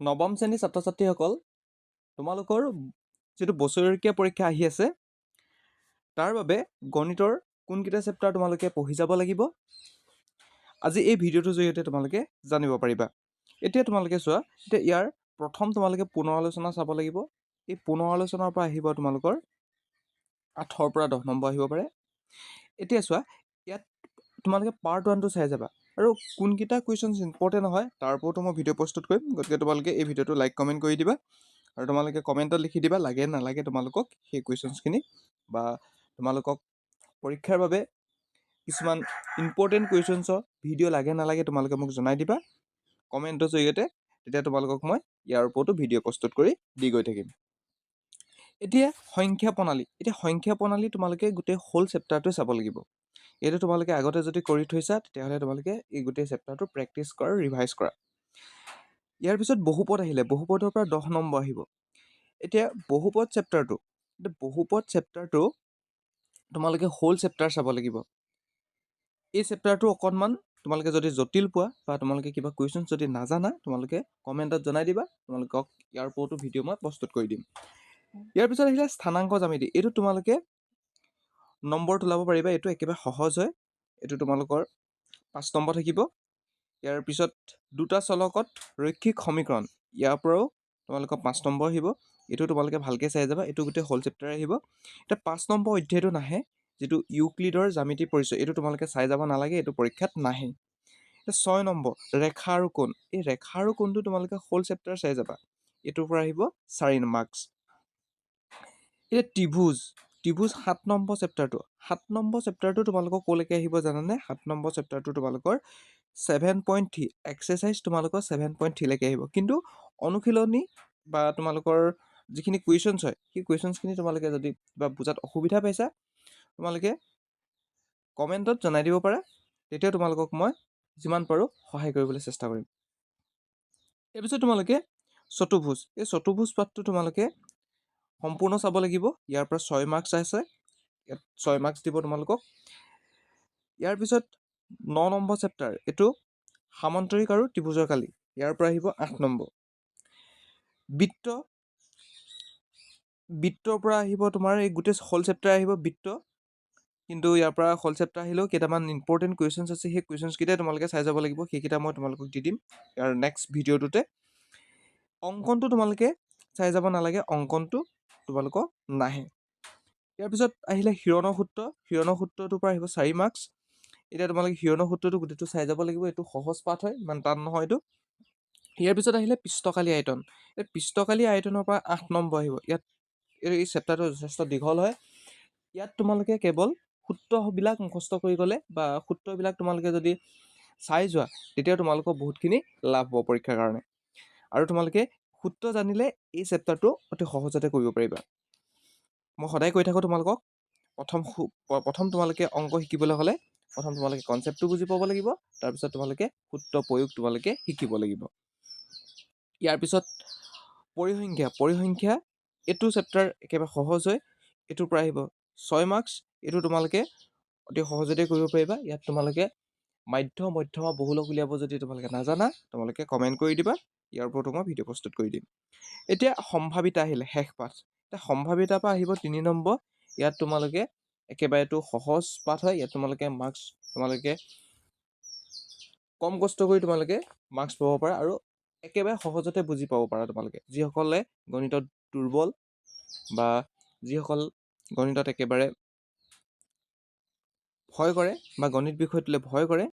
নৱম শ্ৰেণীৰ ছাত্ৰ ছাত্ৰীসকল, তোমালোকৰ যিটো বছৰেকীয়া পৰীক্ষা আহি আছে তাৰ বাবে গণিতৰ কোনকেইটা চেপ্টাৰ তোমালোকে পঢ়ি যাব লাগিব আজি এই ভিডিঅ'টোৰ জৰিয়তে তোমালোকে জানিব পাৰিবা। এতিয়া তোমালোকে চোৱা, এতিয়া ইয়াৰ প্ৰথম তোমালোকে পুনৰ আলোচনা চাব লাগিব। এই পুনৰ আলোচনাৰ পৰা আহিব তোমালোকৰ 8ৰ পৰা 10 নম্বৰ আহিব পাৰে। এতিয়া চোৱা, ইয়াত তোমালোকে পাৰ্ট 1টো চাই যাবা আৰু কোনকেইটা কুৱেশ্যনছ ইম্পৰ্টেণ্ট হয় তাৰ ওপৰতো মই ভিডিঅ' প্ৰস্তুত কৰিম। গতিকে তোমালোকে এই ভিডিঅ'টো লাইক কমেণ্ট কৰি দিবা আৰু তোমালোকে কমেণ্টত লিখি দিবা লাগে নালাগে তোমালোকক সেই কুৱেশ্যনছখিনি, বা তোমালোকক পৰীক্ষাৰ বাবে কিছুমান ইম্পৰ্টেণ্ট কুৱেশ্যনছৰ ভিডিঅ' লাগে নালাগে তোমালোকে মোক জনাই দিবা কমেণ্টৰ জৰিয়তে। তেতিয়া তোমালোকক মই ইয়াৰ ওপৰতো ভিডিঅ' প্ৰস্তুত কৰি দি গৈ থাকিম। এতিয়া সংখ্যা প্ৰণালী। এতিয়া সংখ্যা প্ৰণালী তোমালোকে গোটেই হোল চেপ্টাৰটোৱে চাব লাগিব। এইটো তোমালোকে আগতে যদি কৰি থৈছা তেতিয়াহ'লে তোমালোকে এই গোটেই চেপ্টাৰটো প্ৰেক্টিছ কৰা, ৰিভাইজ কৰা। ইয়াৰ পিছত বহুপদ আহিলে, বহুপদৰ পৰা 10 নম্বৰ আহিব। এতিয়া বহুপদ চেপ্টাৰটো তোমালোকে হোল চেপ্টাৰ চাব লাগিব। এই চেপ্টাৰটো অকণমান তোমালোকে যদি জটিল পোৱা বা তোমালোকে কিবা কুৱেশ্যন যদি নাজানা তোমালোকে কমেণ্টত জনাই দিবা, তোমালোকক ইয়াৰ ওপৰতো ভিডিঅ' মই প্ৰস্তুত কৰি দিম। ইয়াৰ পিছত আহিলে স্থানাংক জ্যামিতি। এইটো তোমালোকে নম্বৰ তোলাব পাৰিবা, এইটো একেবাৰে সহজ হয়। এইটো তোমালোকৰ 5 নম্বৰ থাকিব। ইয়াৰ পিছত দুটা চলকত ৰৈখিক সমীকৰণ, ইয়াৰ পৰাও তোমালোকৰ 5 নম্বৰ আহিব। এইটো তোমালোকে ভালকৈ চাই যাবা, এইটো গোটেই হোল চেপ্টাৰ আহিব। এতিয়া 5 নম্বৰ অধ্যায়টো নাহে, যিটো ইউক্লিডৰ জ্যামিতি পৰিচয়, এইটো তোমালোকে চাই যাব নালাগে, এইটো পৰীক্ষাত নাহে। এতিয়া 6 নম্বৰ ৰেখা আৰু কোণ। এই ৰেখা আৰু কোণটো তোমালোকে হোল চেপ্টাৰ চাই যাবা, এইটোৰ পৰা আহিব 4 মাৰ্কছ। এতিয়া ত্ৰিভুজ 7 নম্বৰ চেপ্টাৰটো। 7 নম্বৰ চেপ্টাৰটো তোমালোকৰ ক'লৈকে আহিব জানানে? 7 নম্বৰ চেপ্টাৰটো তোমালোকৰ 7.3 এক্সাৰচাইজ তোমালোকৰ 7.3 লৈকে আহিব। কিন্তু অনুশীলনী বা তোমালোকৰ যিখিনি কুৱেশ্যনছ হয় সেই কুৱেশ্যনছখিনি তোমালোকে যদি কিবা বুজাত অসুবিধা পাইছা তোমালোকে কমেণ্টত জনাই দিব পাৰা, তেতিয়া তোমালোকক মই যিমান পাৰোঁ সহায় কৰিবলৈ চেষ্টা কৰিম। তাৰপিছত তোমালোকে চতুৰ্ভুজ। এই চতুৰ্ভুজ পাঠটো তোমালোকে সম্পূৰ্ণ চাব লাগিব। ইয়াৰ পৰা 6 মাৰ্কছ আছে, ইয়াত 6 মাৰ্কছ দিব তোমালোকক। ইয়াৰ পিছত 9 নম্বৰ চেপ্টাৰ, এইটো সামান্তৰিক আৰু ত্ৰিভুজৰ কালি, ইয়াৰ পৰা আহিব 8 নম্বৰ। বৃত্তৰ পৰা আহিব তোমাৰ এই গোটেই হোল চেপ্টাৰ আহিব বৃত্ত, কিন্তু ইয়াৰ পৰা হোল চেপ্টাৰ আহিলেও কেইটামান ইম্পৰ্টেণ্ট কুৱেশ্যনছ আছে, সেই কুৱেশ্যনছকেইটাই তোমালোকে চাই যাব লাগিব। সেইকেইটা মই তোমালোকক দি দিম ইয়াৰ নেক্সট ভিডিঅ'টোতে। অংকনটো তোমালোকে চাই যাব নালাগে, অংকনটো তোমালোকৰ নাহে। ইয়াৰ পিছত আহিলে হিৰণৰ সূত্ৰ। হিৰণৰ সূত্ৰটোৰ পৰা আহিব 4 মাৰ্কছ। এতিয়া তোমালোকে হিৰণৰ সূত্ৰটো গোটেইটো চাই যাব লাগিব, এইটো সহজ পাঠ হয়, ইমান টান নহয় এইটো। ইয়াৰ পিছত আহিলে পৃষ্ঠকালী আয়তন। এই পৃষ্ঠকালী আয়তনৰ পৰা 8 নম্বৰ আহিব। ইয়াত এই চেপ্টাৰটো যথেষ্ট দীঘল হয়। ইয়াত তোমালোকে কেৱল সূত্ৰবিলাক মুখস্থ কৰি গ'লে বা সূত্ৰবিলাক তোমালোকে যদি চাই যোৱা তেতিয়া তোমালোকৰ বহুতখিনি লাভ হ'ব পৰীক্ষাৰ কাৰণে। আৰু তোমালোকে সূত্ৰ জানিলে এই চেপ্টাৰটো অতি সহজতে কৰিব পাৰিবা। মই সদায় কৈ থাকোঁ তোমালোকক, প্ৰথম তোমালোকে অংক শিকিবলৈ হ'লে প্ৰথম তোমালোকে কনচেপ্টটো বুজি পাব লাগিব, তাৰপিছত তোমালোকে সূত্ৰ প্ৰয়োগ তোমালোকে শিকিব লাগিব। ইয়াৰ পিছত পৰিসংখ্যা এইটো চেপ্টাৰ একেবাৰে সহজ হয়, এইটোৰ পৰা আহিব 6 মাৰ্কছ। এইটো তোমালোকে অতি সহজতে কৰিব পাৰিবা। ইয়াত তোমালোকে মধ্যমা বহুলক উলিয়াব যদি তোমালোকে নাজানা তোমালোকে কমেণ্ট কৰি দিবা, ইয়াৰ ওপৰতো মই ভিডিঅ' প্ৰস্তুত কৰি দিম। এতিয়া সম্ভাৱিতা আহিলে শেষ পাঠ। এতিয়া সম্ভাৱিতাৰ পৰা আহিব 3 নম্বৰ। ইয়াত তোমালোকে একেবাৰে এইটো সহজ পাঠ হয়, ইয়াত তোমালোকে মাৰ্কছ তোমালোকে কম কষ্ট কৰি তোমালোকে মাৰ্কছ পাব পাৰা আৰু একেবাৰে সহজতে বুজি পাব পাৰা। তোমালোকে যিসকলে গণিতত দুৰ্বল বা যিসকল গণিতত একেবাৰে ভয় কৰে বা গণিত বিষয়টোলৈ ভয় কৰে